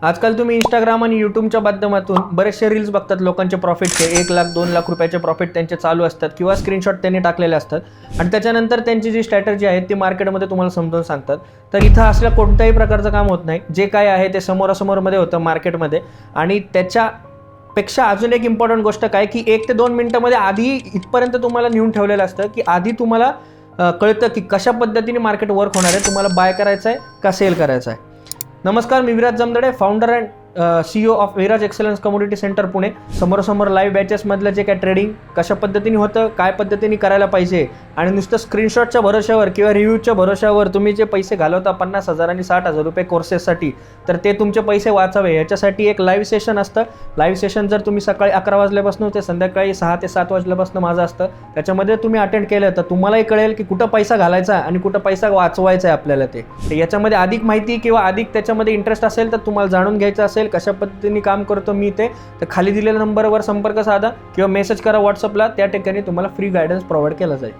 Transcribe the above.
आजकाल तुम्ही इंस्टाग्राम आणि यूट्यूबच्या माध्यमातून बरेचसे रील्स बघतात लोकांचे प्रॉफिटचे 1 लाख 2 लाख रुपयाचे प्रॉफिट त्यांचे चालू असतात किंवा स्क्रीनशॉट त्यांनी टाकलेले असतात आणि त्याच्यानंतर त्यांची जी स्ट्रॅटर्जी आहे ती मार्केटमध्ये तुम्हाला समजावून सांगतात. तर इथं असल्या कोणत्याही प्रकारचं काम होत नाही. जे काय आहे ते समोरासमोरमध्ये होतं मार्केटमध्ये. आणि त्याच्यापेक्षा अजून एक इम्पॉर्टंट गोष्ट काय की 1 ते 2 मिनिटामध्ये आधी इथपर्यंत तुम्हाला नेऊन ठेवलेलं असतं की आधी तुम्हाला कळतं की कशा पद्धतीने मार्केट वर्क होणार आहे, तुम्हाला बाय करायचं आहे का सेल करायचं आहे. नमस्कार, मी Viraj Jamdade, founder and CEO of Viraj excellence community centre Pune. समोरासमोर लाईव्ह बॅचेसमधलं जे काय ट्रेडिंग कशा पद्धतीने होतं, काय पद्धतीने करायला पाहिजे आणि नुसतं स्क्रीनशॉटच्या भरोश्यावर किंवा रिव्ह्यूच्या भरोश्यावर तुम्ही जे पैसे घालवता 50,000 आणि 60,000 रुपये कोर्सेससाठी, तर ते तुमचे पैसे वाचावे याच्यासाठी एक लाईव्ह सेशन असतं. लाईव्ह सेशन जर तुम्ही सकाळी 11 वाजल्यापासून ते संध्याकाळी 6 ते 7 वाजल्यापासून माझं असतं. त्याच्यामध्ये तुम्ही अटेंड केलं तर तुम्हालाही कळेल की कुठं पैसा घालायचा आणि कुठं पैसा वाचवायचा आहे आपल्याला. ते याच्यामध्ये अधिक माहिती किंवा अधिक त्याच्यामध्ये इंटरेस्ट असेल तर तुम्हाला जाणून घ्यायचं असेल कशा पद्धतीने काम करतो मी ते, तर खाली दिलेल्या नंबरवर संपर्क साधा किंवा मेसेज करा व्हॉट्सअपला. त्या ठिकाणी तुम्हाला फ्री गायडन्स प्रोव्हाइड केला जाईल.